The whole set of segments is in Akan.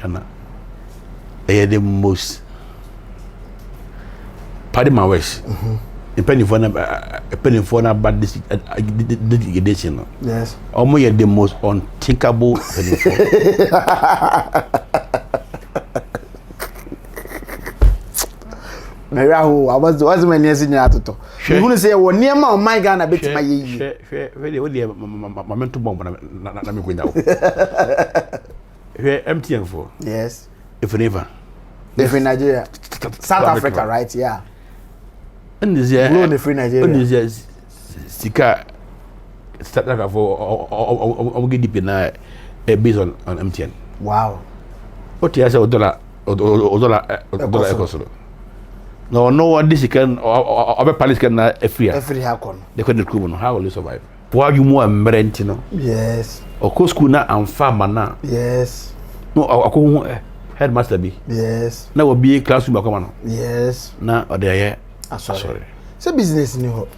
Kana. The most pardon my words. A penny for a bad designation. Yes. Almost the most unthinkable penny for. Merahu, I was when you're in Yatoto. You want to say, well, near my gun, a bit my ye. Really, my mental bomb, let me go now. Empty and full. Yes. If never. If in Nigeria, South Africa, right? Yeah. And this year, blow the free Nigeria. And this year, Sika start like for get deep in based on MTN. Wow. What you say, dollar equals. No one this can or palace can free. Every hakon. They couldn't come. How will you survive? Why you more rent, you know? Yes. Of course, kuna and farmer now. Yes. No, I go headmaster be. Yes. Now will be classroom come on. Yes. Now or there. Sorry. So business ni ho.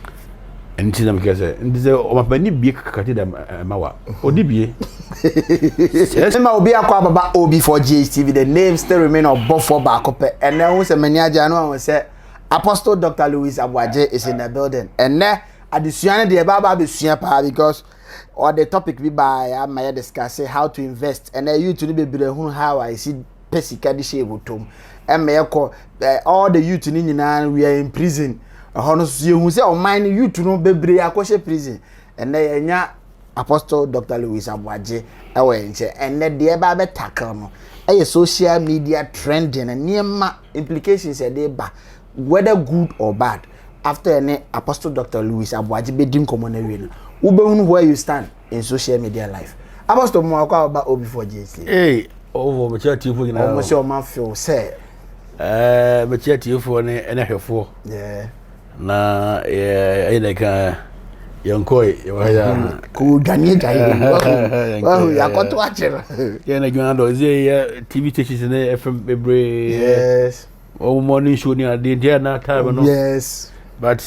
And see them because and say o ma ni bi kakati da mawa. Odi bi. Yes, ma obi akwa baba obi for GHTV. The name still remain above for back up. And then who say many aja no say Apostle Dr. Louis Aboagye is in the building. And now addition the baba be sua pa because or the topic we by am discuss how to invest and you to be how I see pesika di share tom. And me all the youth in Nina we are in prison. Honestly, you say, oh, mine you to know bebre akoshe prison. And then Apostle Dr. Louis Aboagye and then the eba be tackle no. A social media trending and near implications a day ba whether good or bad. After any Apostle Dr. Louis Aboagye be dim common where you stand in social media life. Apostle mo about obi for JC. Hey, over my church you know. Almost your man feel say. But yet you for any for. Yeah. Na like young koi ku ganye gaye wahu yakoto achero yeah na gwana ze TV stations na FM bebre yes o morning show ni ade na time no yes but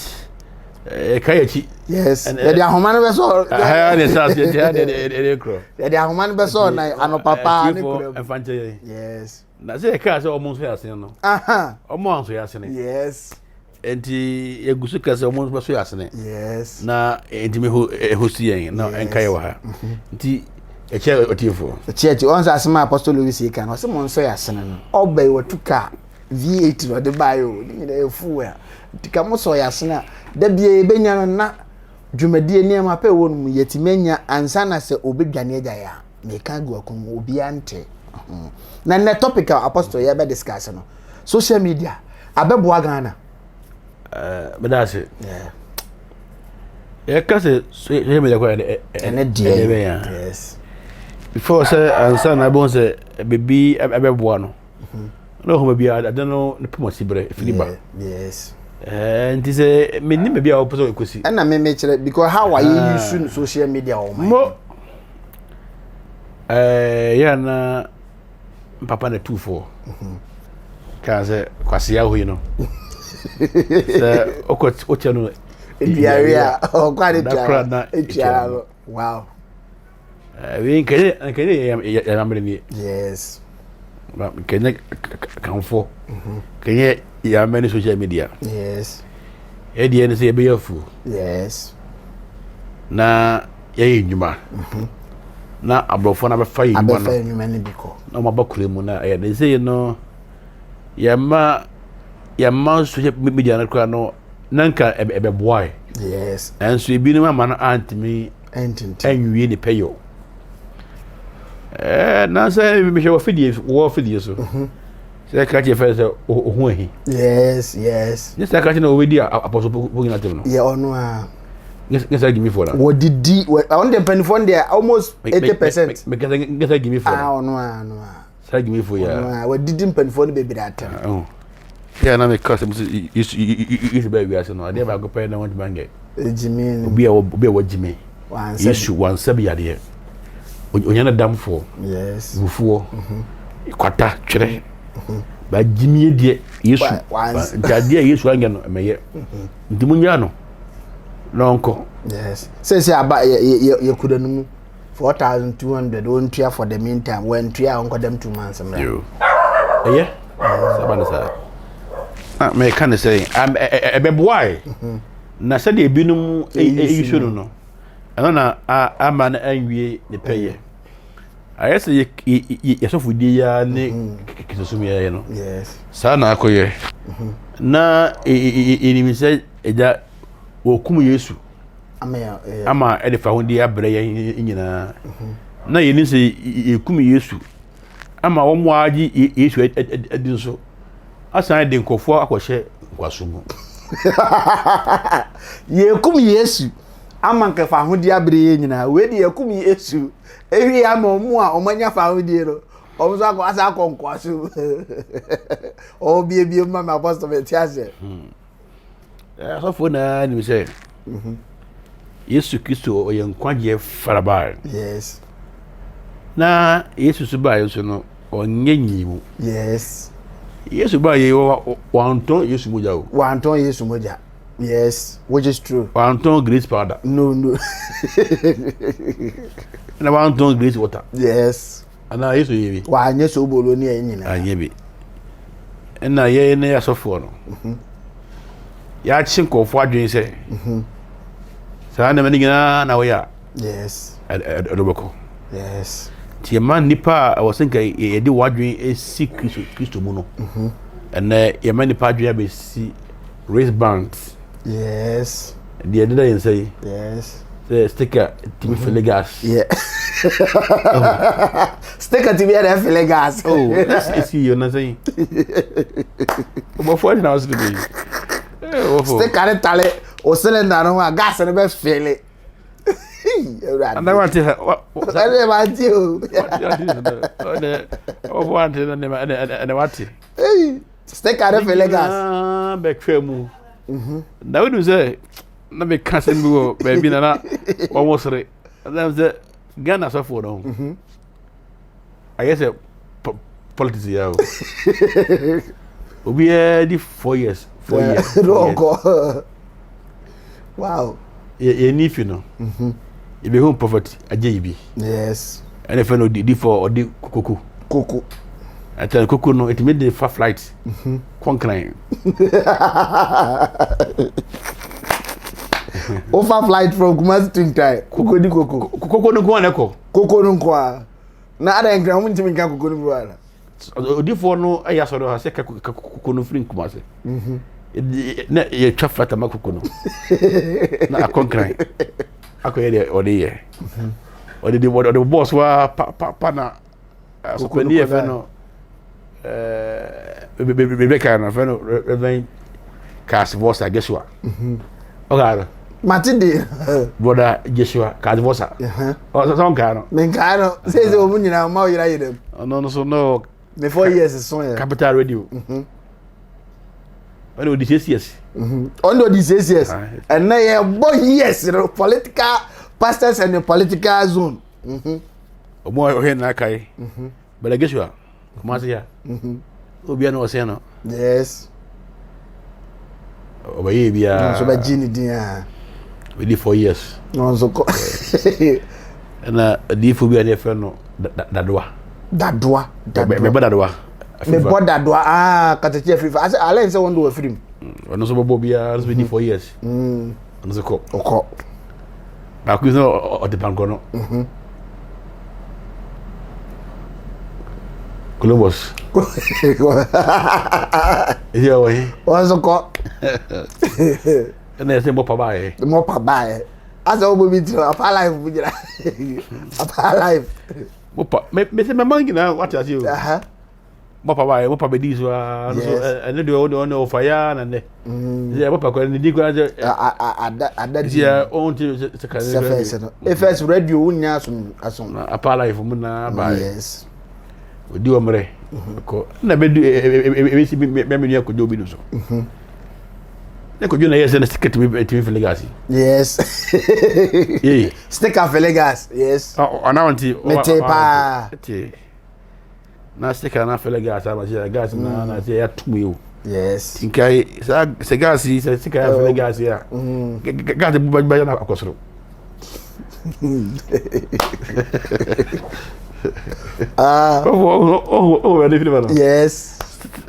kayachi yes the ahoma no be so ha na sa se de kro the ahoma no be so na anopapa ni kro enfante yes na se ka se o mo so ya sen no o mo so ya sen yes enti egusu kase o mo so ya sen yes na enti me hosti yen na enkai wa ha enti eche otifo eche on sa asema Apostle Louis kan o se mo so ya sen no obey watuka V8 no de bayo ni de efu ya tika mo so ya sen da bie benya no na dwumadie ni ma pe wonu yetimenya ansa na se obedwane agya ya me kan go akon obi ante na na topic Apostle ya be discuss no social media abebo Ghana bedase yeah kase social media ko yes before say ansa na bon say baby abebo no no ho baby I don't know ne pomo sibre filiba yes nti say me ni baby a oposo ekosi na me kire because how are you using social media o mo ya na papa na 24 ka say kwase ya ho you know so ocho no area o kwa de tia wow we can ya number ni yes ba can kanfo can ya many social media yes e die ne say be yafu yes na ya yinyuma na abrofo na be fa yinyuma no abefa yinyuma ni biko na ma bakure mu na ya de say no ya ma social media na kwa no nanka ebe boy yes and so ebi no ma no antimi enwie ni peyo na say me hwe wo fidie so say ka che fe say ohu ahi yes yes ni say ka che na we di apostle bugina tem no yeah onu a yes give me for that what did on the penny fund there almost 80% me get give me for onu a say give me for ya what did penny fund be that time yeah na me custom is be we aso no ade ba go pay na want bange Jimmy obi a Jimmy issue one sabi ade onyana damfo yes bufuo kwata twere ba Jimmy die Yesu jade Yesu anya no meye ndimunya no lonko yes say aba ye kudanu 4,200 won tria for the meantime when tria on them 2 months yo yeah sabana sa me can say ebeboy na se de binum eyusu no ano na ama na anwie ne peye ayese yesofu di ya ne kisosumi ya no yes sa na akoye na enimi se eja wokum Yesu ama edifa ho di abre ya nyina na yeni se yekum Yesu ama wo mo agi Yesu edi so asan de nkofo akohye kwasumu yekum Yesu ama nkefa ho di abre ya nyina we di yekum Yesu ewi ama mu a omanya fa ho di ro omso asa kwasu bie mama apostle betiase so for na ni say Yesu Kristo o yankwaje farabal yes na Yesu suba Yesu no onye nyimu yes Yesu ba ye wanton Yesu moja o wanton Yesu moja yes which is true wanton grace powder no na wanton grace water yes ana Yesu yebi wa anye so bolo ni enyina anyebi na ye ne asofo no ya chinkofo adwen se sa na mani gina na waya yes adobako yes ti man nipa I was think e di wadwen e si Kristo mu no and ye man nipa adwen be si race bands yes the other day say yes the sticker timi felegas yeah sticker timi ada felegas oh that's see you na say but for now is the day sticker tale o cylinder no gas no be fele and I want to what about you oh want to and what sticker felegas back femu now we say na me cancel me go baby na almost re and say Ghana so for no I guess politics ya obi di 4 years wow ye ni fi no e be home poverty ajeyibi yes and if no di for or di koko atan koko no it made the far flight concline over flight from Kumasi to Nkai koko di koko no go na ko koko no kwa na ada nkran mu ntimi nka koko no buala odi for no aya so do ha se koko no free Kumasi na ye twa fata makoko no na concline akoye odi ye odi the boss wa pa na suspend ye fe no Rebecca na fe no Reverend Cass Vosa Joshua okay Matinde brother Joshua Cass Vosa oh so nkano menkano say o munyina ma o yira yedem no so no the 4 years so ya Capital Radio when we this years under this years and now yeah boy yes political pastors and the political zone omo o he na kai but Joshua come on here obi na o say no yes obaye bia so ba jini dia we did 4 years no so ko na di fo bia ne fe no dadwa me dadwa katachi free as ala nse won do free ono so bobo bia so we did 4 years ono so ko oko ba ku no o de banko no Columbus yeah we so ko na se mo pa bae as o bobi tiro apa life bujira apa life mo pa me se mangi na what you see mo pa bae mo pa be di so so ene de o fire na ne je mo pa ko ni di ko ada di ya on ti se ka first radio unya asun apa life mo na bae yes odi o mre ko na be du e si me ni ko do bi no so ne ko jona yes na sticker to Felegas yes yeah sticker Felegas yes ana wanti metepa na sticker na Felegas ama se gas na se ya tumu yes tinkai se gas se sticker Felegas ya gas bu ba na akosoro Oh, yes.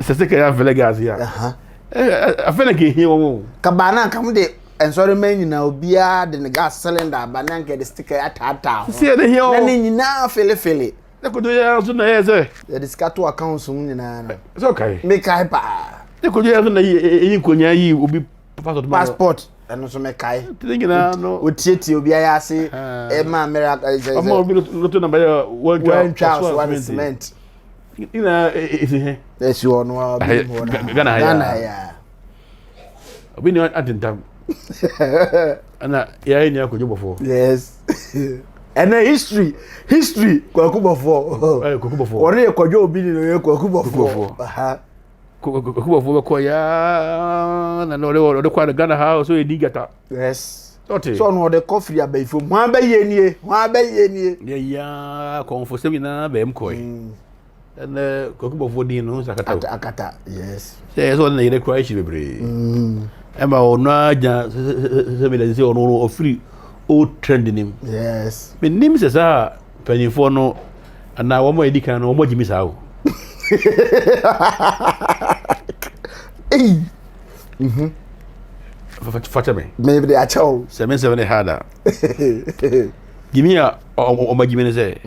C'est que ya fele gas ya. Afele ke hi wo. Kabana kam de ensori man nyina obia de ne gas cylinder bana nke de sticker atata. See de hi o. Na ne nyina fele. Ne ko do ya so na ye se. De scato accounts mu nyina na. It's okay. Me kai pa. Ne ko do ya so na yi nkonya yi obi passport eno so me kai. Ti nyina no. Otieti obia ya se e ma America is. Omo obi loto na ba ya one cement. Ina isi he. Esi ono obi ho na. Gana ya. Obi ni atintam. Ana ya ni akojobofo. Yes. And history kwakubofo. Kwakubofo. Ori ekojo obi ni no kwakubofo. Aha. Kwakubofo ko ya na no de kwa Ghana house so e digata. Yes. Okay. So no de coffee abaifo. Mo abaye nie. Ya konfo mi na be mkoi. And kwakubofo din no sakata. Akata. Yes. Say so na yere kwa ishi bebre. Emma ona ja se me de se ono ofri o trending him. Yes. Me nim se sa panifo no ana wo mo edika no mo jimi sa o. Eh. Fata me. Maybe they are chow. 77 hada. Give me a o ma jimi ne say.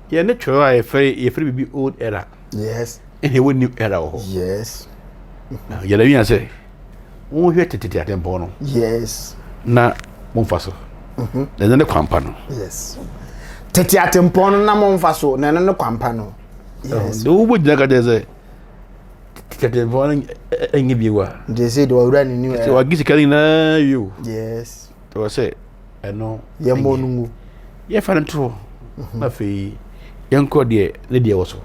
Ye ne twa e free be old era. Yes. And he would new era o. Yes. Ye la wi say. Wo hwe tetete atempo no. Yes. Na mo mfaso. Na ne kwampa no. Yes. Tete atempo no na mo mfaso na ne kwampa no. Yes. Do wo jina ka deze. Tete atempo no enye biwa. They say do ura ni new. So wa gisi kali na you. Yes. To say eno ye mo nu. Ye fa ntro. Na fe yenko de ne de wo so.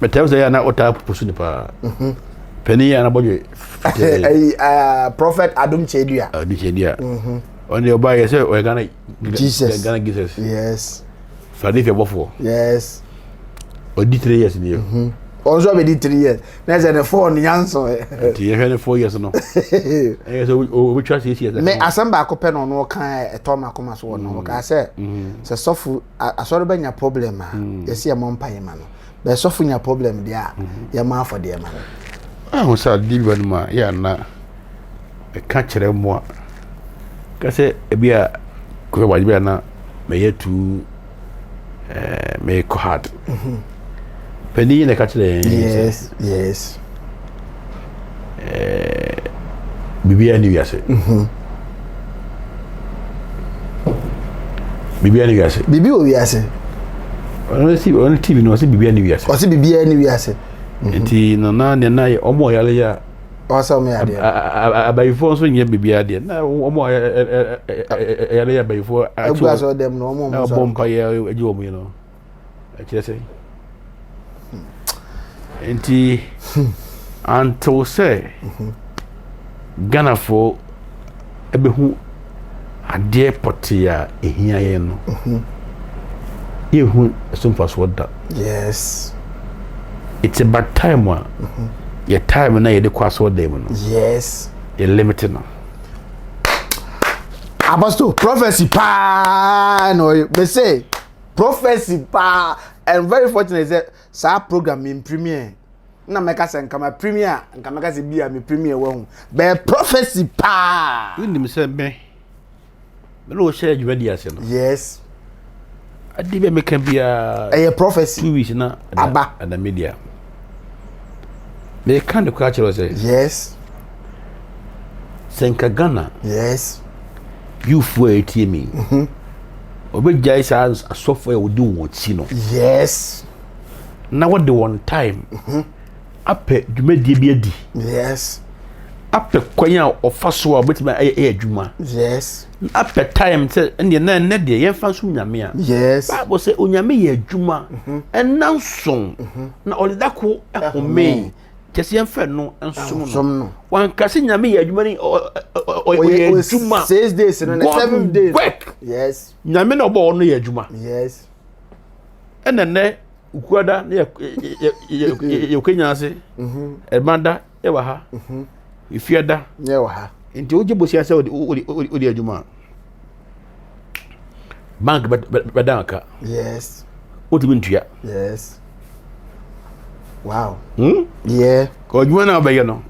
Metem say na ota pusu ni pa. Penny ya na bodwe. Prophet Adum Chedua. Adum Chedua. On the Aboagye say we Ghana Jesus. Yes. Fadi fe bofo. Yes. Odi 3 years ni yo. Also be 3 years. Na say the 4 nyanso. Ti ye fe 4 years no. Eh so we try 6 years. Me asamba akopɛ no no kan etoma akoma so no ka say se sofu asɔre banya problem a yesi e mompa yema no. Be sofu nya problem dia ye ma afɔ dia ma no. Ah sa di ba ma ya na e ka kire mo ka se e bia ko ba bia na me yetu me ko hard. Penny ne ka kire. Yes. Bibia ni wiase. Bibia ni wiase. Bibi o wiase. On TV no se bibia ni wiase. O se bibia ni wiase. Enti no na ne na omo yale ya o sa me ade abayifo so nye bibia ade na omo yale ya abayifo achu aso dem no omo so bompa ya eji omo no akire sei enti anto say Ghana for ebehu ade potia ehia ye no yehu somfas woda. Yes. It's about time one. Your time na yede kwaso dem no. Yes. You limited no. Apostle prophecy pa no me say prophecy pa and very fortunate that sa program in premiere na meka say nka ma premiere nka meka say bia me premiere wa hu be prophecy pa You nim say me no share you ready ase no. Yes. Adi be make bia prophecy 2 weeks na aba at the media. They can't catch us. Yes. Senka Ghana. Yes. You for it me. Obe jai sa software we do what you know. Yes. Now what the one time. Ape dwuma die bi adi. Yes. Ape kwanya ofaso a betima adwuma. Yes. Ape time say ende na ne de ye fa so nyame a. Yes. Bible say onyame ye adwuma enanson na olidako ehome. Kesi enfe no ensom no. Wan kase nyame ye adwuma ni ye adwuma 6 days no 7 days. Work. Yes. Nyame no bo no ye adwuma. Yes. Enene ukuada na ye kwenya ase. Emanda e wa ha. Ifiada ye wa ha. Nti oje bosia se odi adwuma. bank bedanka yes otimi ntua yes wow yeah ko djuma na obeye no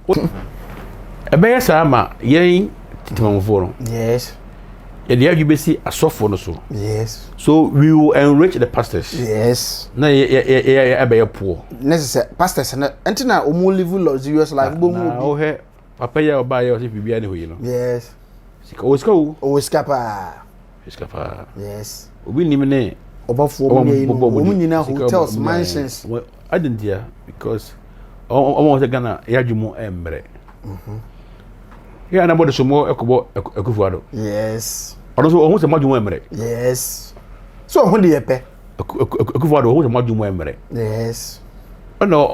ebeye sa ma yen titimamfo no yes the adwubesi asofo no so yes so we will enrich the pastors yes na ebeye poor necessary pastors na entina omo live luxurious life bo mu na o he papa ya oba ya o se bibia ne hoyi no yes sika o sika pa yes obi nim ne obafo omo nyina hotels mansions adentia because o se Ghana ya dwumu embre ya na bodo somo ekobo ekufuado yes ono so ohun se madwumu emre yes so ohun de yepe ekufuado ohun se madwumu emre yes ono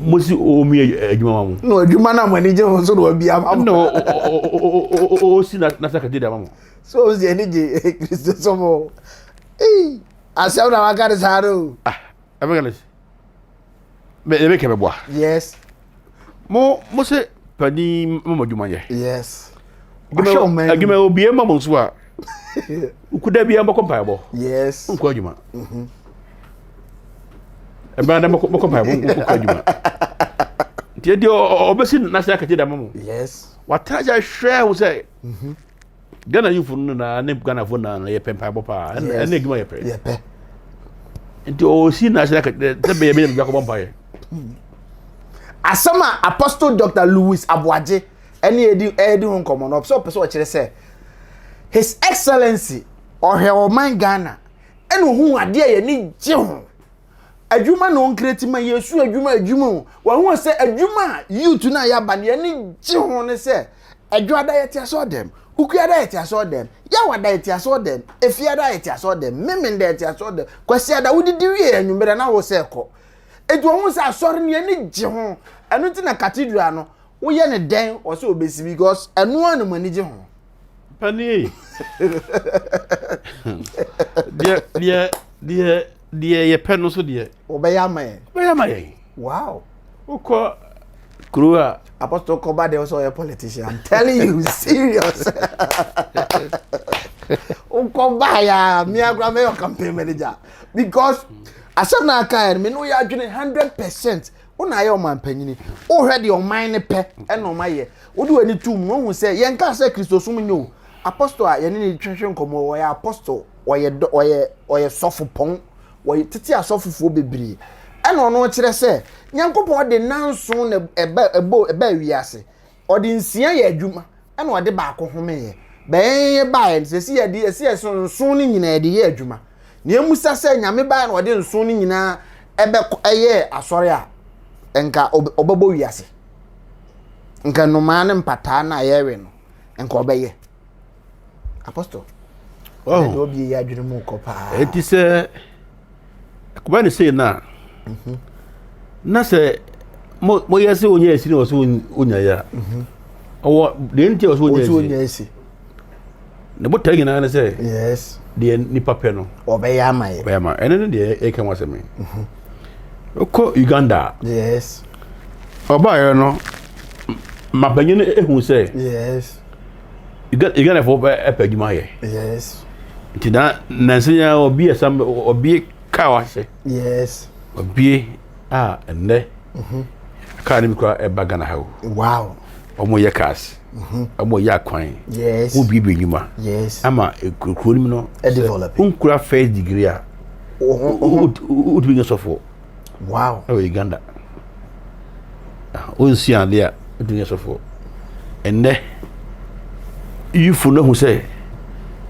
mosi omi adwuma mamu no adwuma na mani je so do bia mamu no o si na sakati da mamu so o se ni je Kristo somo asaw na wakare saro abegales be ke beboa yes mo se pani mo adwuma ye yes agime obi ma mo so a ukuda bia mbako mpaebo yes nko adwuma eba na mbako mpaebo nko adwuma tie dio obesi na se akati da mamu yes wataja hwe wo se Ghana yufu na ne Ghana fo na ye mpaebo pa ene adwuma ye pe nti o si na se akati te be ye mbako mpae asama Apostle Dr. Louis Aboagye ene edi hon komo no so person o kire say His Excellency Oheoman Ghana ene hu ade ye ni je ho adwuma no nkreti ma Yesu adwuma wa hu say adwuma youth na ya ba ne ni je ho ne say adwada ye tia so dem ukuada ye tia so dem ya wada ye tia so dem efiada ye tia so dem memen de tia so dem kwasi ada wudidi wie anwumere na wo say ko edu hu say asori ne ni je ho enu ti na cathedral no wo ye ne den wo say obesi because enu anu mani je ho pani dia ye pen no so dia obeya mai wow uko krua Apostle Koba de also a politician. I'm telling you, serious. Koba ya me agrame your campaign manager because asana aka me no ya adwene 100%. Una ye o man panyini. O hwede your mind pe e no maye. Wo de wani tum no hu say yen ka say Kristo sum nyo. Apostle a ye ne twehwe nkomo wo ya apostle oye sofo pon. Wo tete asofofo bebiri. Eno ono kire se Nyankopon de nanso na eba wiase odi nsia ya adwuma ena ode ba ko home ye ben ba se si ye di se so ni nyina de ye adwuma na emusa se nyame ba na ode nso ni nyina ebe eye asore a enka obebo wiase nka no ma ne mpata na ye we no enka obeye apostle oh obi ya adwene mu ko pa eti se ko ba ni se na na se mo yesi onye esi no so onya ya owo de nti o so onya esi ne botai gina na se yes de ni pape no obeya mai ene de e kan waseme oko Uganda yes oba yo no mabanye ehun se yes Uganda fo e paguma ye yes nti na nsenya obi esam obi ka wa se yes obi enne ka ni mikwa e baga na hawo wow omo ye kas omo ya kwan yes obi be nyuma yes ama ekuru ni no e develop unkura first degree a o bi sofo wow o Uganda o nsi ande a o bi sofo enne ifu no hu say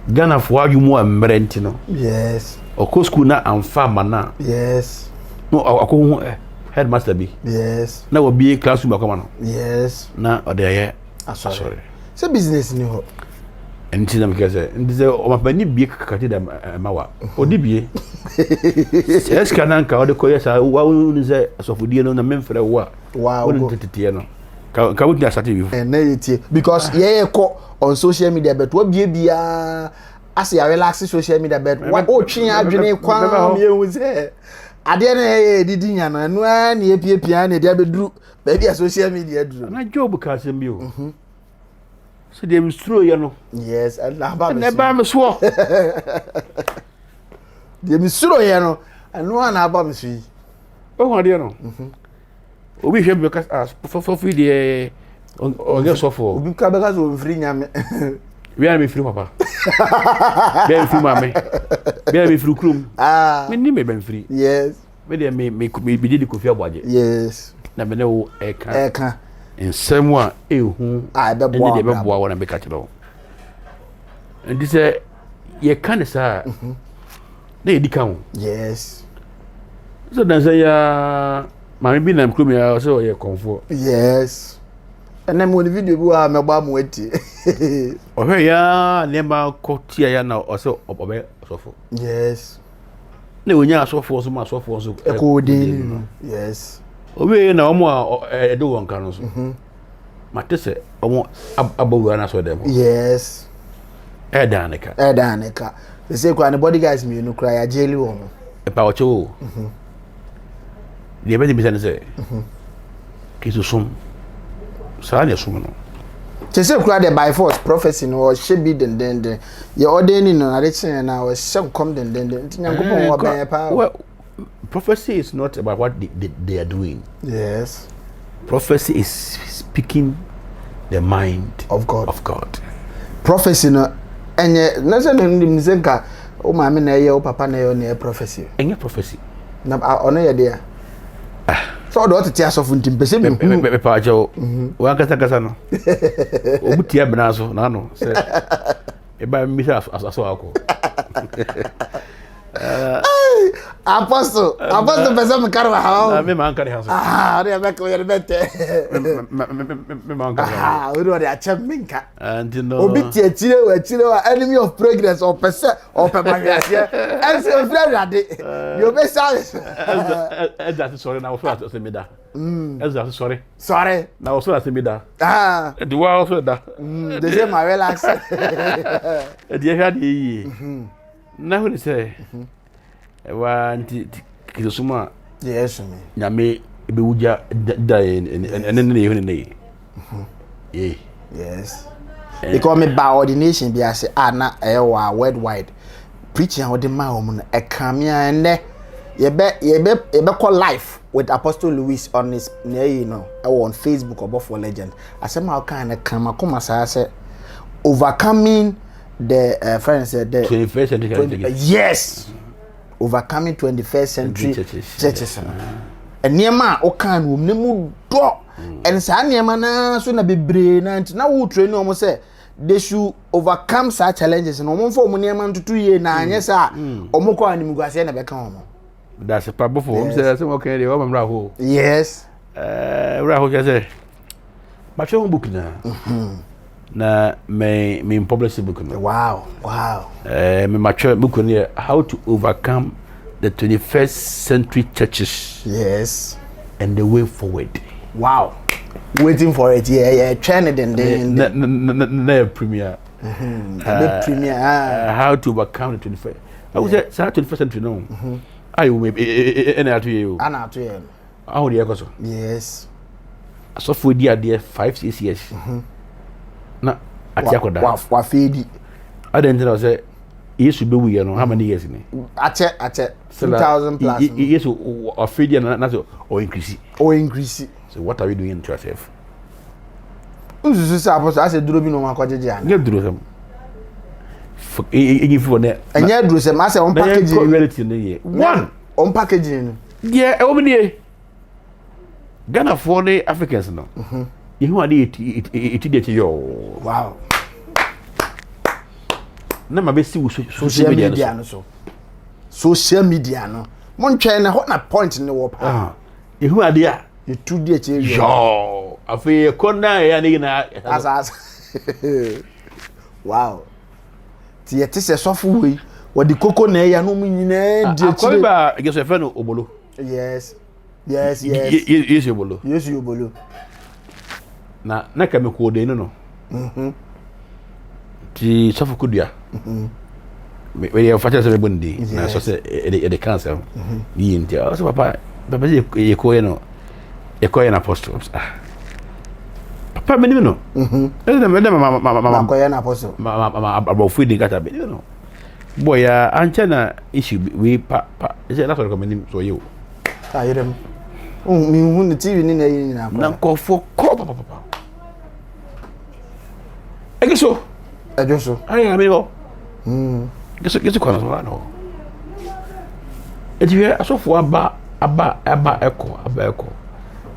Ghana fo adwumu amre nti no yes oko school na amfa mana yes no ako headmaster bi yes na wo bi classroom akoma no yes na ode ye sorry so business ni ho enti na mkeze ndize o mapani bi kakati da mawa odi bi eska nanka ode ko yesa wa unze asofudie no na memfre wa wow won tete no ka wuti asate bi na yetie because ye ko on social media but wo bia as ya relax social media but o twen adwene kwan me hu se ade na ye didi nya no enu a na epiepia na dia beduru ba bia social media duru na job ka sem bi o so they misthrow you know. Yes, and never me so. They misthrow you know, and no one about me see. Oh, what do you know? Obi hwe because as for the on get so for. Obi ka because we free nyame. We are me free papa. We are free mama. We are me free krum. Me ni me ben free. Yes. Me dey me be di Kofi Aboagye. Yes. Na me ne wo eka. Eka. Nsem a ehu. Be boa. Ndi be boa wona be ka kiro. And this ye kan sa. Na ye di kan. Yes. So dan say ya mama bi na krum ya so ye comfort. Yes. And then when the video go me gba mo eti. Ohwe ya nema kotia ya na oso obobe sofo. Yes. Na onya asofo so ma asofo so. Eko de. Yes. Obi na omo a edo won kan so. Matese omo abawu na so dem. Yes. Edaneka. They say kwa the body guys me no cry ajeli wo mo. E pa ocho. The be be say. Kisu sum. Sa na sum no. They say kwa the by force prophecy no should be den. Your ordaining no na rechen na was some come den. Nyankopon wa ban pa. Well, prophecy is not about what they are doing. Yes. Prophecy is speaking the mind of God. Prophecy no enye na se no nka o ma me na ye o papa na ye na prophecy. Enye prophecy. Na ono ye dia. So do to tia sofu ntim pese me me pa ajo. Wa kasa no. Obutia bena so na no se e ba mi sa aso ako. Apostle pesa me carva ha. Na me man carry ha so. Re me ko yer bete. Me man carry. We do dey achem minka. And you know. Obi tie chire wa enemy of progress or pesa or pemahwase. And so free rade. You be service. That's sorry na wo so say me da. That's sorry. Sorry. Na wo so say me da. The wa so da. They say my relax. The hear dey. Na who say wa nti kisuma yes me nyame be wuja da ene ye ne yes because me by ordination be as na wa worldwide preaching how the man woman e kam ya ene ye be call life with Apostle Louis on his you know on Facebook or for legend asem how kind of come akoma say overcoming the friends said the 21st century yes overcoming 21st century churches and niema o kan wo nemu do and sa niema na so na bebre na na wo train no mo say they should overcome such challenges no mo fo mo niema ntutu ye na anye sa o mo ko anim guase na be kan o mo that's a pabo for him say o kan dey o mamra ho yes ra ho say ma show book na me publish book no. Wow. Me mature book no how to overcome the 21st century churches. Yes. And the way forward. Wow. Waiting for it. Yeah. Training na premier. The premier. How to overcome the 21st. I would say 21st century no. I will any at you. Ana to you. How the go. Yes. So for the idea 5-6 years. Na atiakoda wa fedi adentina say yesu be wi no how many years ni ache 2000 plus yesu afedi na so or increase so what are we doing to ourselves uzuzu say apostle ase duro bi no ma kwajeje an get duro sam e for ne anya duro sam ase on package reality ne ye one on package no yeah e wo me Ghana for the Africans no you are it yo wow na ma be si social media no so social media no mon twen na na point ne wo pa you are there you two dey che yo afi ko na ya ni na as wow ti yete se sofu we wo di koko na ya no mu nyina di che ko ba ge so fe no obolo yes yes obolo na ka me ko de no ti sofu kudua we ya facha se bondi na so se e cancer yi nti so papa ye ko ye no e ko ye na apostle papa me ni no mama ko ya na apostle mama abofu di kata be no boy ya anche na issue we pa is that sort of me so you ayirem mi hu ni TV ni na yi na na ko fo ko papa egiso ayi me go geso ko na so no etiwe asofo aba eko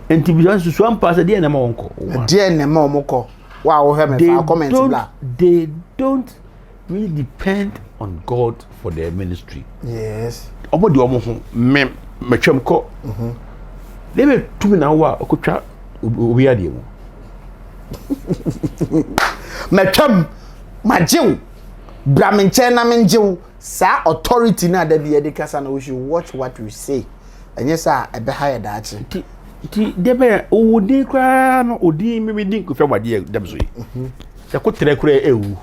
enti bi so ampa se de na ma wonko de na ma omko wa wo he me fa comment bla they don't really depend on God for their ministry. Yes. Omo di omo ho me twam ko they be tumi na wa okotwa obi ade mu me twam majew bramenche na menjew sa authority na da bi de kasa na we should watch what we say enye sa ebe ha ya daachi ti debe odi kwa no odi mi din ko fam ade dem so yi se ko tere kura ewu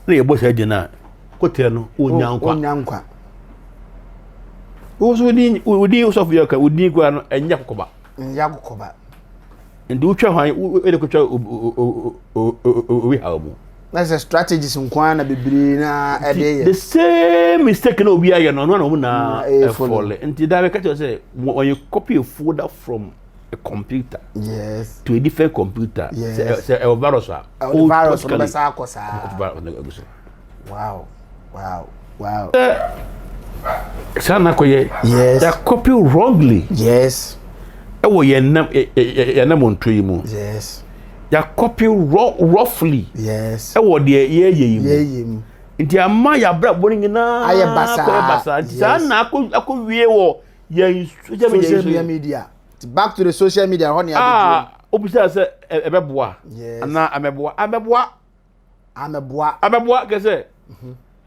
na ye bo se de na ko tere no onyankwa o so di odi so fi ka odi kwa no enya kokoba ndi utwa hwan e de ko twa we ha mu that's a strategy nkwana bibiri na ede the same mistake na obi aye no na fall nti da be catch say when you copy a folder from a computer yes to a different computer say a virus be sa ko sa wow sana ko ye yes they copy wrongly yes e wo ye nam ontoyi mu yes ya copy roughly yes e wo de ye mu nti amma ya bra boring na aye basa sana ako wie wo ye social media back to the social media honey obisa se ebeboa ana ameboa kese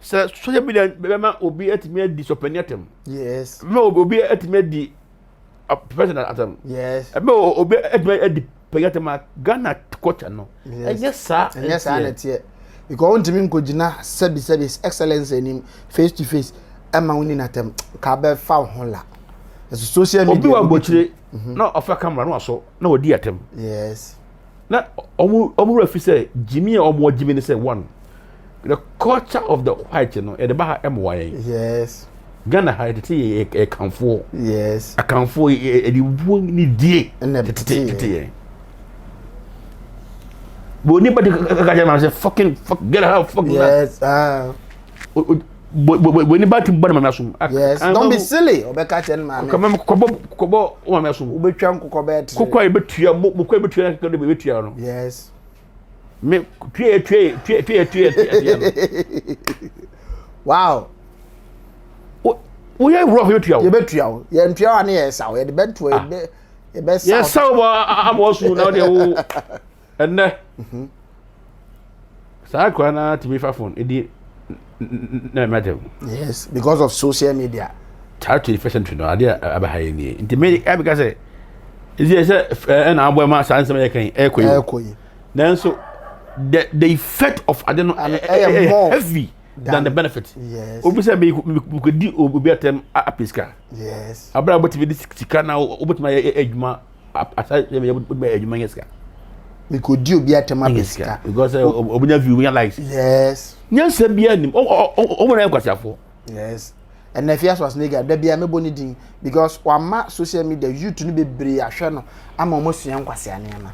se social media bema obi atimi adi sopaniatem yes me obi atimi adi personal atem yes me obi atimi adi paniatem Ghana culture no yes na tie because on timi nkojina sabi excellence enim face to face ama woni natem ka be fa ho la social media obi wa bochire na ofa camera no aso na odi atem yes na omu refi say Jimmy omu Jimmy say one the culture of the white no e de ba MY yes Ghana ha tete e kanfo yes akanfo e di bu ni die tete bo ni ba de ka jama say fuck get out fuck yes bo ni ba ti bo na masum yes don't be silly obeka chen ma me kobo o masum obetwa nkoko bet kokwa e betua mo kwa e betua ka de betua no yes me tue wow we are rough you betua ye ntua na ye saw ye de betua ye be saw yes saw amosu na de wo enne sa kwa na tv phone edi na madam yes because of social media start to the first century no ade abahaye ni nti me because is say na abo ma san sem ye kan ekoyi nanso the effect of I don't know more heavy than the benefit. Yes. Obisa be could di obi atem apiska. Yes. Abra but be sika na obutima ejuma aside be ejuma yeska. We could di obi atem apiska because obunya view we likes. Yes. Nyansa bia nim o na kwasiafo. Yes. And if yes was nigga da bia mebo ni din because wama social media YouTube ni bebre ahwe no ama omo suan kwase anema.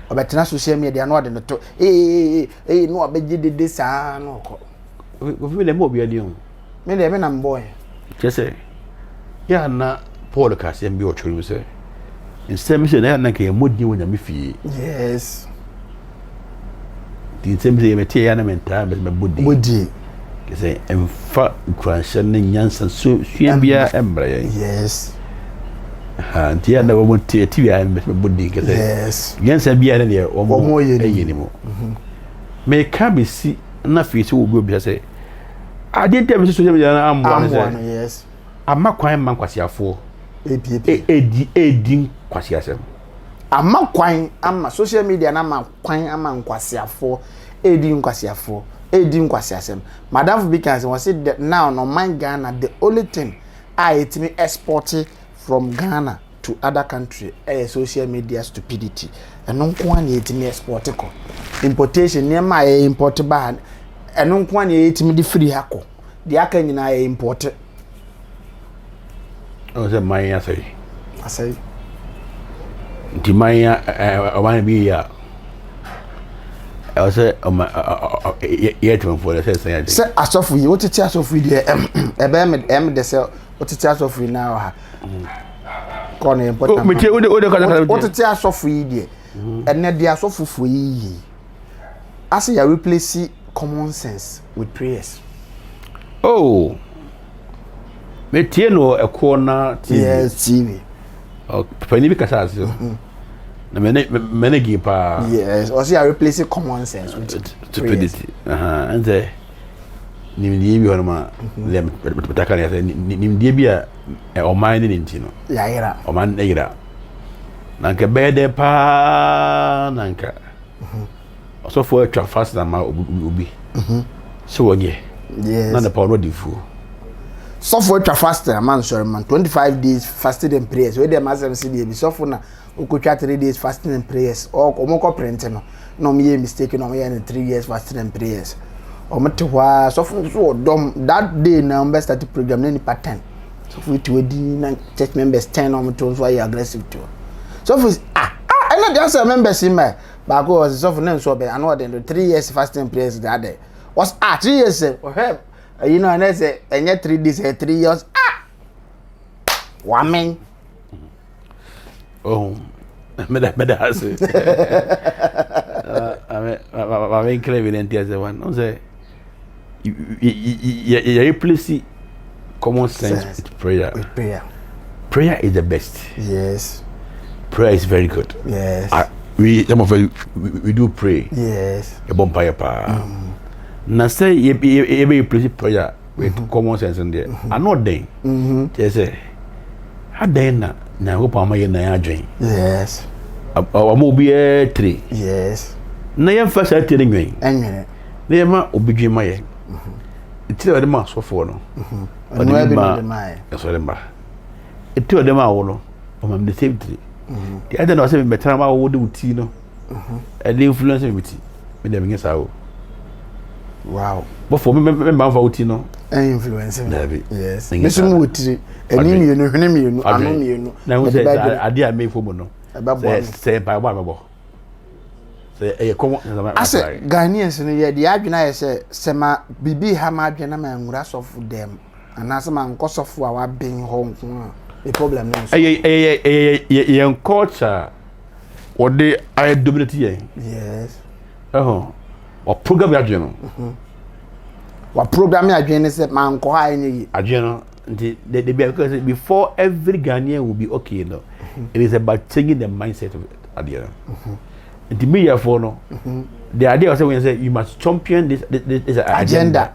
Obetena social media no de no to no obegye dede saa no ko we le mo bia di on me de me na mboy kese ya na Paul ka se mbi o churu se nsem se na ka ye modi wonya me fie yes di nsem se me tie ya na menta me bodi kese emfa kwanse ne nyansa so bia embra yes nti ya na wo tie ya me bodi kese yes nyansa bia na de o mo eyini mo me ka be si na fi se wo bi se ade tem se social media na ambo yes ama kwan man kwasiafo edi kwasiasem ama kwan ama social media na ma kwan ama nkwasiafo edi nkwasiasem madam because was it now no man Ghana the only thing I it me export from Ghana to other country social media stupidity ɛno nko an yɛtimi export ko importation nneɛma a import ba ɛno nko an yɛtimi di free hako di aka nyina yɛ import o se maya say nti maya wan bi ya I say yet for the say asofu yi wotete asofu yi de ebe em de say wotete asofu yi na ha kono important me o wotete asofu yi de ene de asofu yi as you replace common sense with prayers. Oh, me tie no ekona TV. Yes, TV. Oh, pani bi kasa aso. Na mene gi pa. Yes, also you replace common sense with stupidity. Ante nimdie bi hono ma le betaka ya nimdie bi a o man ni ntino. Ya yira. O man na yira. Nanka bede pa nanka. So for a fast na ma obi. So wage. Yes. Na the power di fu. So for a fast man sorry man 25 days fasting and prayers. We dem asem see dey be so for na okotwa 3 days fasting and prayers. Or omoko print no me mistake no me 3 years fasting and prayers. Omote hwa so for so dom that day na we start the program na ni pattern. So for it we na church members 10 omoto so are aggressive too. So for I know the answer members in my back was so for so be I know the 3 years fasting and prayers that day. Was 3 years you know and I say and 3 days 3 years woman oh me has I mean evident as one no say you replace common sense with prayer. Prayer is the best. Yes, prayer is very good. Yes, we some of we do pray. Yes, a bonfire pa na say you replace prayer with common sense in there. I not then they say how then na hope am I na adwen. Yes, am be 3. Yes, na yem first at the nwen enwe na yem obidwe ma ye itire de ma so for no anu abi de ma so de ma itire de ma wo no o mam the same thing the other no say me better ma wo de uti no e dey influence me uti me dem ngesa wo. Wow. But for me man for uti no influence me. Yes, me so mu uti eni mi enu hwene mi enu anu mi enu na wo say ade a me fo mu no say pa ba me bo say e komo ase Ghanaians no ye de adwena ye se ma bibi ha ma adwena ma nwura sofu dem anase ma nkosofo a wa ben ho nko a problem no ye culture or they are dominate ye. Yes, or program adwena what program adwena se ma nko ha enyi adwena they because before every Ghanaian will be okay no it is about changing the mindset of adwena. The media for no the idea was when you say you must champion this agenda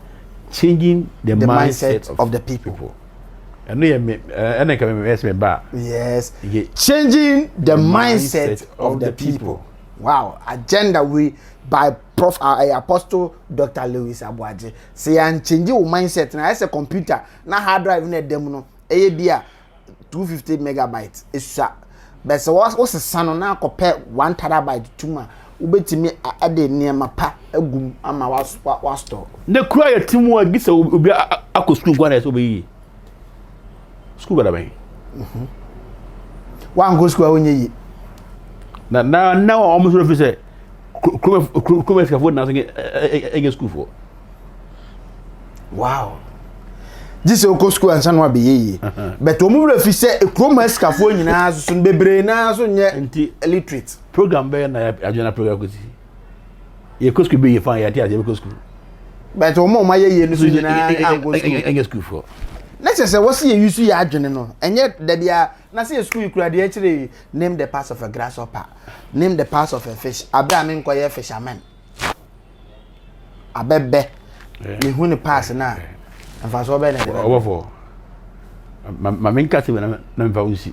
changing the mindset of the people. And I can ask me back. Yes, changing the mindset of the people. Wow, agenda we by Prof. Apostle Dr. Lewis Aboagye. Say and change your mindset. Now as a computer, na hard drive na dem no. E bia 250 megabytes. It's but so what's the son na compare 1 terabyte to ma. Ubetimi ade niema pa agum ama wa store. The cry a timu agisa obi akọ school gwana so be school bada ben. One go school onye yi. Na almost if say come escafo na so school for. Wow. This go school and san wa be yi. But omu refi say ekrom escafo nyina so bebre na so nye illiterate. Program be na agena program ko si. Ye ko school be ye fan ya ti aje ko school. But omu ma ye no so nyina an go school. School for. Let's say what see you use your adwene no. Enye da bia na say school you kura de kire name the parts of a grasshopper. Name the parts of a fish. Abra me nkoye fisherman. Abebe. Me hu ni pass na. Anfa so be na de. Obo for. Ma me nka se na mfa unsi.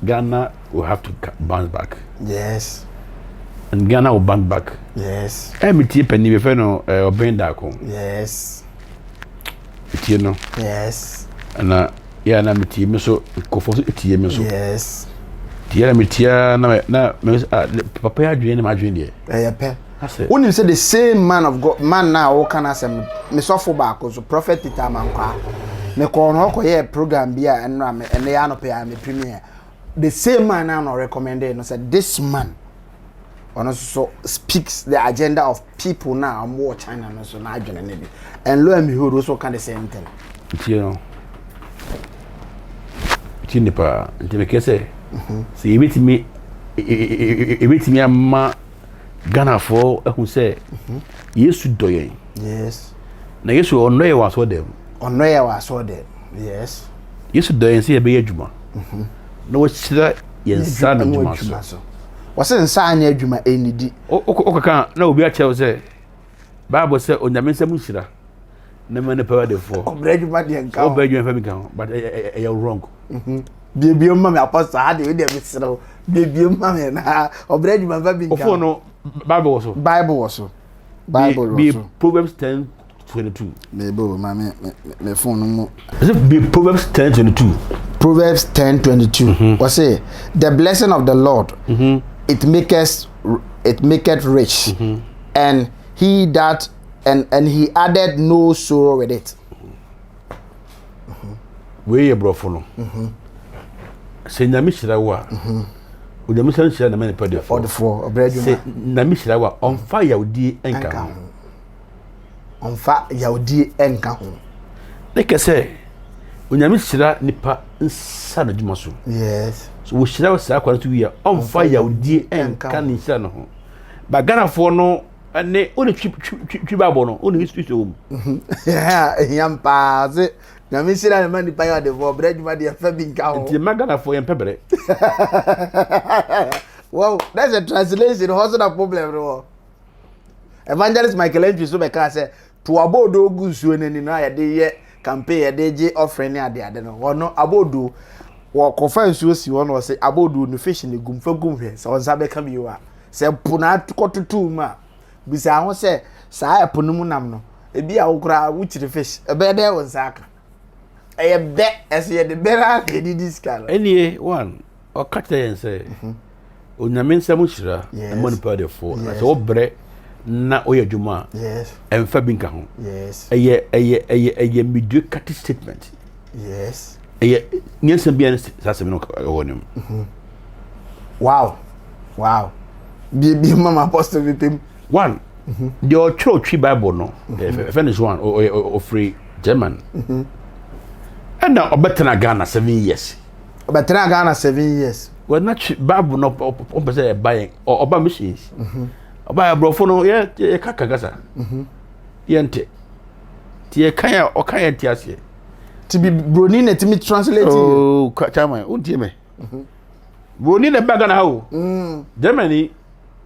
Ghana will have to bounce back. Yes. And Ghana will bounce back. Yes. MT penny be fe no obenda ko. Yes. You know. Yes. And Yeah, na metie me so kofo so tie me so. Yes. Tie na metia na papa ya dwen na ma dwen de. Pe. When you say the same man of God, man now, what can I say? Me suffer back, so prophet Peter Mankwa. Me call no ko program bia and they are no pay me premier. The same man now no recommended. No said this man, also speaks the agenda of people now more China no so na adwene ne bi. And lo and behold, also can the same thing. You know. Tinipa, ntimeke say. See ebitimi amma Ghana for who say Yesu doyen. Yes. Na Yesu ono ye waso dem. Ono ye waso dem. Yes. Yesu doyen say be adwuma. Na wo chira ye nsa na adwuma so. Wo se nsa anya adwuma enidi. Okaka na obi a chew say Bible say onyame nsam chira. Na me ne power de for. Obra adwuma de nka. Obra adwuma fa bi kan but you wrong. Baby mama apostle had we dey misro. Baby mama na obra adwuma fa bi nka. Ofo no Bible was so. Bible was so. Proverbs 10:22. Maybe my phone no more. Be Proverbs 10:22. Proverbs 10:22. What say? The blessing of the Lord, it maketh rich, and he that and he added no sorrow with it. We ye brofo no. Say na mi shira wa. O de musan shira na mani pade for. For obreduma. Say na mi shira wa on fire odi enka. On fa yaudi enka ho. Like I say, onyame shira nipa nsa na dwuma so. Yes. So wo shira sa kwa to wi on fire odi enka ni shira no ho. Ba Ghana for no ane oni twi babo no oni history so mu. Yampa ze na mi shira na mani pa ya de for obreduma de fa bi nka ho. Nti Ghana for yam pebere. Wow, that's a translation. What's the problem, bro? Evangelist Michael Entry so be can say to abodo gusuo nani no ya de ye campaign ya de je offering ade no wono abodo wo kofa nsuo si wono say abodo no fish ne gumfa gumhwe so onsa be kam yiwa say puna kotutu ma bisa ho say saa eponu mu nam no ebi a wokra wuchiri fish ebe de wonsa aka eye be ese de bera de this kind any one o kata yen say onyame nsam hira na money pay for so wo bre na oya dwuma yes emfa bi nka ho yes eye mediocre statement yes nyensam bi an sasem no wonim wow bi mama apostle bi one the church Bible no finish one o free German and now obetana Ghana 7 years obetana Ghana 7 years well not Bible no on say buying oba machines oba brofo no ye kaka gasa yente tie kan o kan yente ase ti bi broni na ti mi translate oh chama untie me broni na baga na ho Germany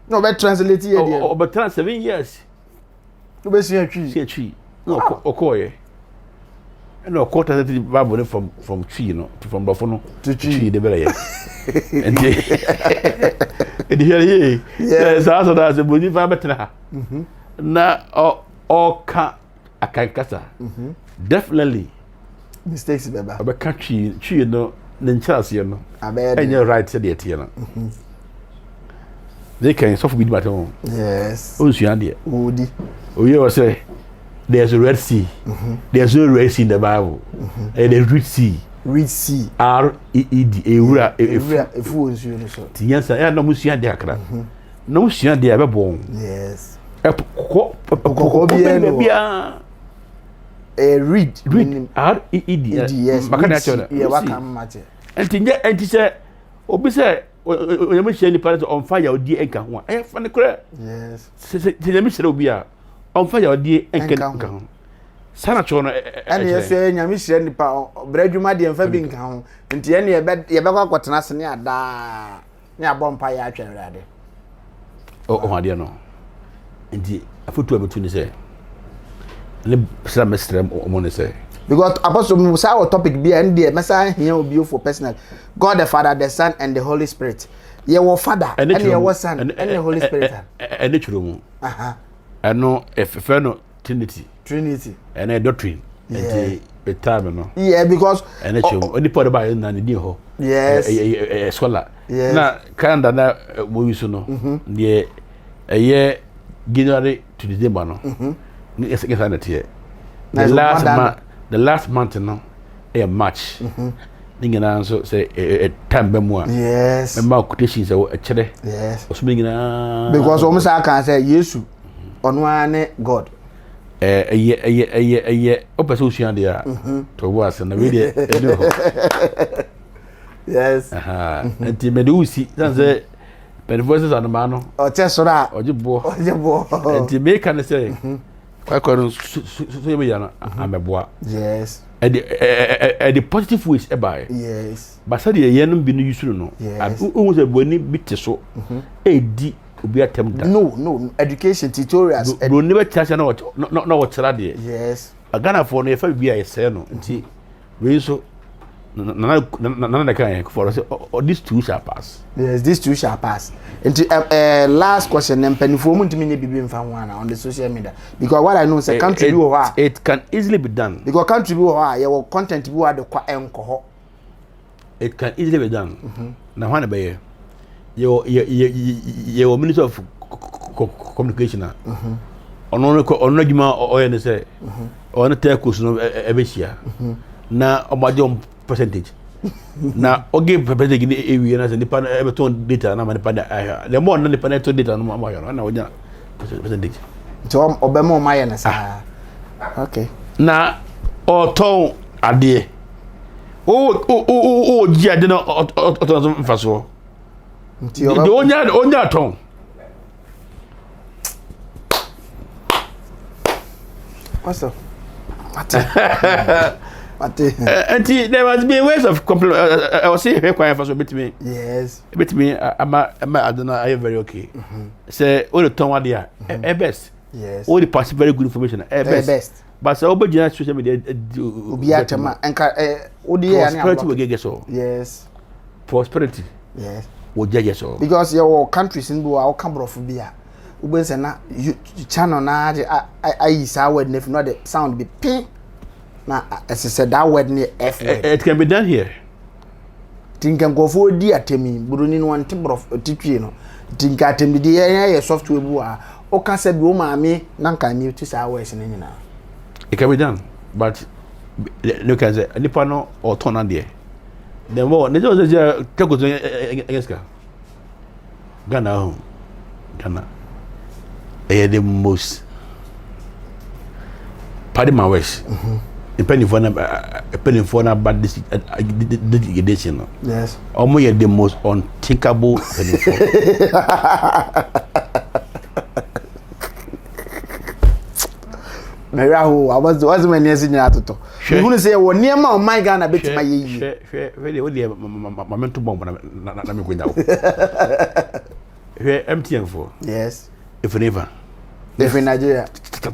no be translate here there oba 7 years no be see atwi no okoye no quarter the Bible from tree no from brofo no to tree de bele ye and and here yes so that's a broni fa betra na o ka akankasa definitely mistakes beba abeka twi no nchase no enye right say de tie no they can so for be matter yes o sua de odi oye o say there's a red sea there's no red sea in the Bible and the red sea R-E-E-D ewura efu nsuo no so tiyansa ya na musua de akra na musua de abebo yes ko bia read R-E-E-D yes makana chola yeah waka mate enti say obi say oyemi hye ni parent on fire odi enka ho e fa ne kra yes se nyami hye obi a on fire odi enka ho sana chono ene yeso nyami hye ni pa bradwuma de enfa bi nka ho enti ene ye be kwakotena se ne ada ne abompa ya atwen rade o hade no enti afotu abetu ni say le sra mestre o ne say because apostle Musa our topic be and there messa here obi for personal God the Father the Son and the Holy Spirit ye wo father and ye wo son and the Holy Spirit and the churu and no if no Trinity and a doctrine and a time no. Yeah, because and only part about na ni ho. Yes. Scholar. Yes. Na Canada na mo so no. The year January to December no. Ni get that here. The last month no a March. Ninguém na so say a time be mo. Yes. Me ma quotations a chere. Yes. O so me na because o musa kan say Yesu ono ane God. O person usua de a to was na we de do ho. Yes. Anti me do usi say performances on man no. O che so da. Ojibo. Anti me kan say kwa so me ya na ameboa. Yes. And the positive ways by. Yes. But said the yenom bi no usuru no. Who say boni bit so. Di obi attempt. No, education tutorials. Bro never charge na what try there. Yes. Ghana for no fa bia say no. Nti we so na kan for say these two shall pass. Yes, these two shall pass. Into last question mpanifo mu ntimi ne bibi mfa ho ana on the social media because what I know say country bi ho it can easily be done because country bi ho your content bi wa de kwa enko ho it can easily be done na hwana be your minister of communication na ono juma o ne say ono take course no ebehia na omaje percentage na oge percentage ni ewi na se nipa na beton data na nipa na the more na nipa na to data no ma yo na onya percentage so obema ma ye na sa okay na oton ade o ji ade na oton mfaso nti onya ton what's up Auntie, there must be ways of I was saying, quite for so bit me. Yes. Bit me, I don't know, I am very okay. Say, all the time, dear, best. Yes. All the past very good information, best. But so, but you social media do be at ma, and prosperity will get so. Yes. Prosperity. Yes. Will get so. Because your countries in Bua, Cambro for beer. Uben na you channel na I saw when if not the sound be ping. Na as I said that word near F word. It can be done here. Tinkan go for di atemi buruni no ante brof titwie no. Tinka atemi di ya software bu a o ka se bi o maame na nka mi to sa words na nyina. It can be done, but look at the nipa no or turn on there. The more they just take go to against Ghana. The most party my wish. Depending for na bad this edition. Yes. Almost you're the most unthinkable Meraho, I was when you're seeing that to. You want to say, well, near my Ghana bit my ye. Really, my mental bomb, na me going down. MTN for. Yes. If never. If in Nigeria.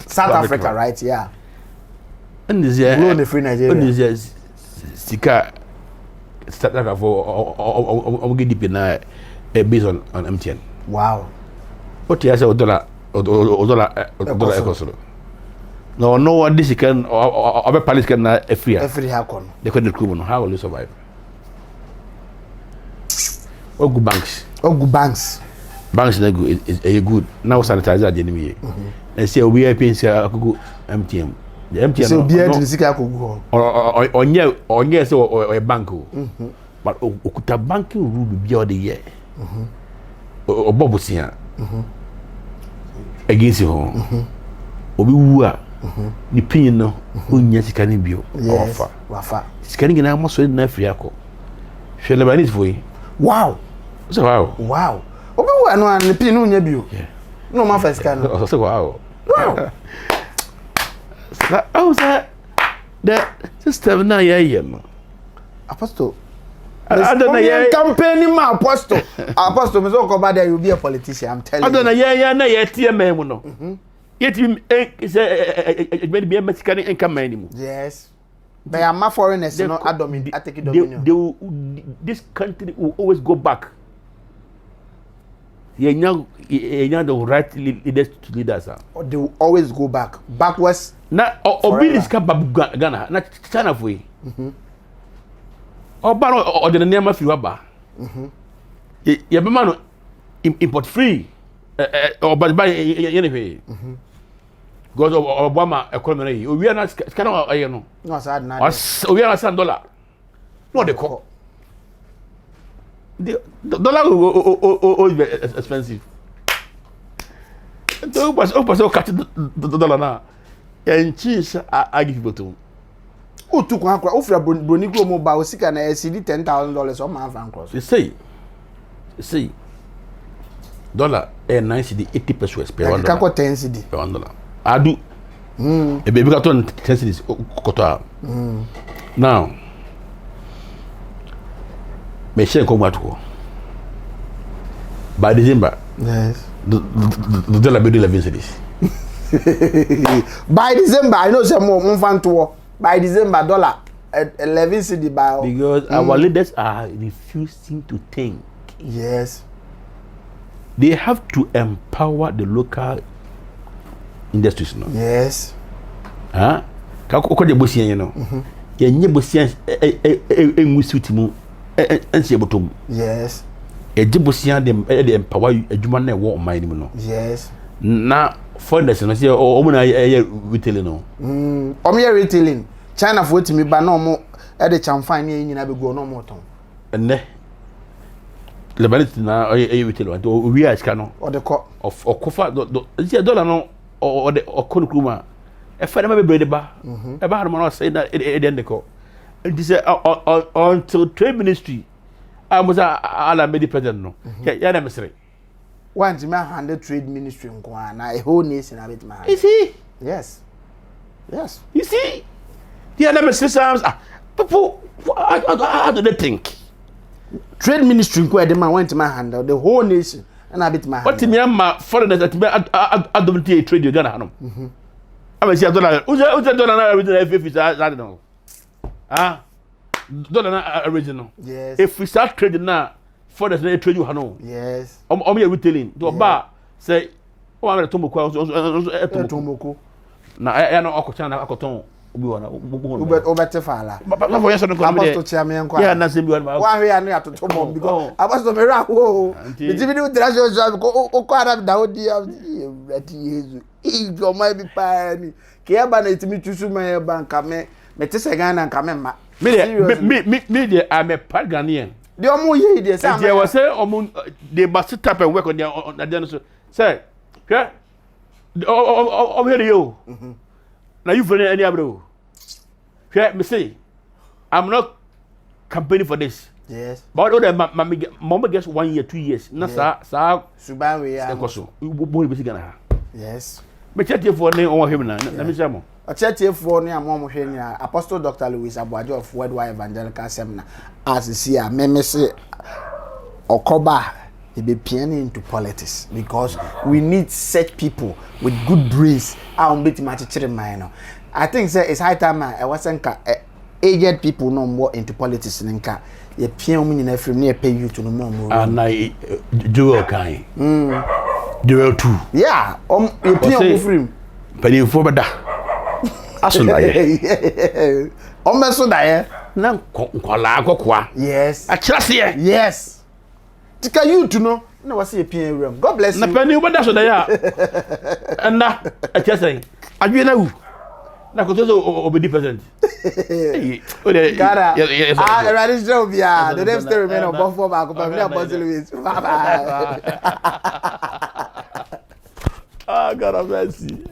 South Africa, right? Yeah. And this year, blow the free Nigeria. And this year, Sika start like for get deep in based on MTN. Wow. What you say dollar equals. No what this can or other palace can free. Every happen. They couldn't crew. How will you survive? Or good banks. Oh, good banks. Banks are good. Is good. Now sanitizer the enemy. And say we are paying MTN. The MTN so be able to see ka kogu onye say or bank but okuta banking rule be all the year obobusia against ho obi wu a ni pin no onya sika ni bio offer wafa sika ni na maso na afiri akọ hwe lebanese foi wow so wow obi wu anu an pin no nya bio no ma fa sika no so wow oh, that system na yeah, Apostle. I don't know. Yeah, campaigning my apostle. Apostle, me so come there, you'll be a politician. I'm telling you. I don't know. Yeah, na yeah, TM no. Yet him is be a Mexican income anymore. Yes. But I'm a foreigners, no. I take it dominion. This country will always go back. the right leaders to lead us. They will always go backwards. Na obilis ka babu Ghana na China for yi. Oba no the name fi waba. Ye be man import free. Oba ye because Obama economy we are not can no. No sad na. We are not $1. No the call. The dollar is expensive. So catch the dollar now. And cheese I give people to. O tu kwa kwa ofra broni gro mo ba o sika na SCD $10,000 o man fan cross. You see dollar and 9 cedi 80 pesos per $1. Ka ko 10 cedi per $1. Adu. E be ka to 10 cedis koto. Now me share ko matuko. By December. Yes. The dollar be 11 cedis. By December, I know some more fan to. By December, dollar 11 cedi by. Because our leaders are refusing to think. Yes. They have to empower the local industries, no? Yes. Huh? Kako de bosian you know. Ye nye bosian enwusutimu ense botom. Yes. E de bosian de empower adwuma na e wo man ni mu no. Yes. Na foreigners no say o mo na retailing no. O me retailing. China for timi ba na o mo e de chamfan ni nyina be go no mo ton. Enne Lebanese na retailing o we are ska no. O de ko of okofa do dollar no o de okonu kuma. E fa na be brede ba. E ba no say na e de ndeko. It is until trade ministry amusa ala medi president no. Ya na mesre. One to handle trade ministry na a whole nation a bit man. You see? Yes. Yes. You see? The other systems people how do they think? Trade ministry where the man went to handle the whole nation and a bit man. What me am foreigners that me adopted trade you Ghana hanom. I mean see dollar. Uza dollar na original FF I don't know. Dollar na original. Yes. If we start trading now foreigners na trade you hanom. Yes. Me retailing. To ba say o am tomoko tomoko. Na ya no akocha na akoton obi wona obete fala na for yeso no ko me apostle chairman kwa ya na se bi wona wa hwe ya no atoto mom because apostle me ra wo bitimi ni dra so ko arab daudi ati yezu ijo ma bi pa ni ke ya ba na itimi tusu me banka me tese Ghana nka me ma me dey am a Ghanaian de omo ye dey say they was say omo they must tap and work on their so say okay o here you now you for any abro here me say I'm not campaigning for this. Yes. But mama gets 1 year 2 years na sa suban we ya nkoso bo be sigana. Yes. Me chat for ne on him na me say mo o chat for ne amom hwe ni Apostle Dr. Louis Aboagye of Worldwide Evangelical Seminar as see a me say okoba he be piano into politics because we need such people with good brains. I think say it's high time I wasn't aged people no more into politics nka ye piano me na film near pay you to no more. And I Joel kai. Joel 2. Yeah, ye piano film. Pani for bada. Aso na ye. So da ye. Na nkwala akokwa. Yes. A chase ye. Yes. Tika you to know. No was a piano room. God bless you. Na pani bada so da ya. Anda a chase. Adwe na wu. Na ko so obedi present. Cara. Ready job ya. The name still remain on both for back up. Apostle Louis. Bye bye. God have mercy.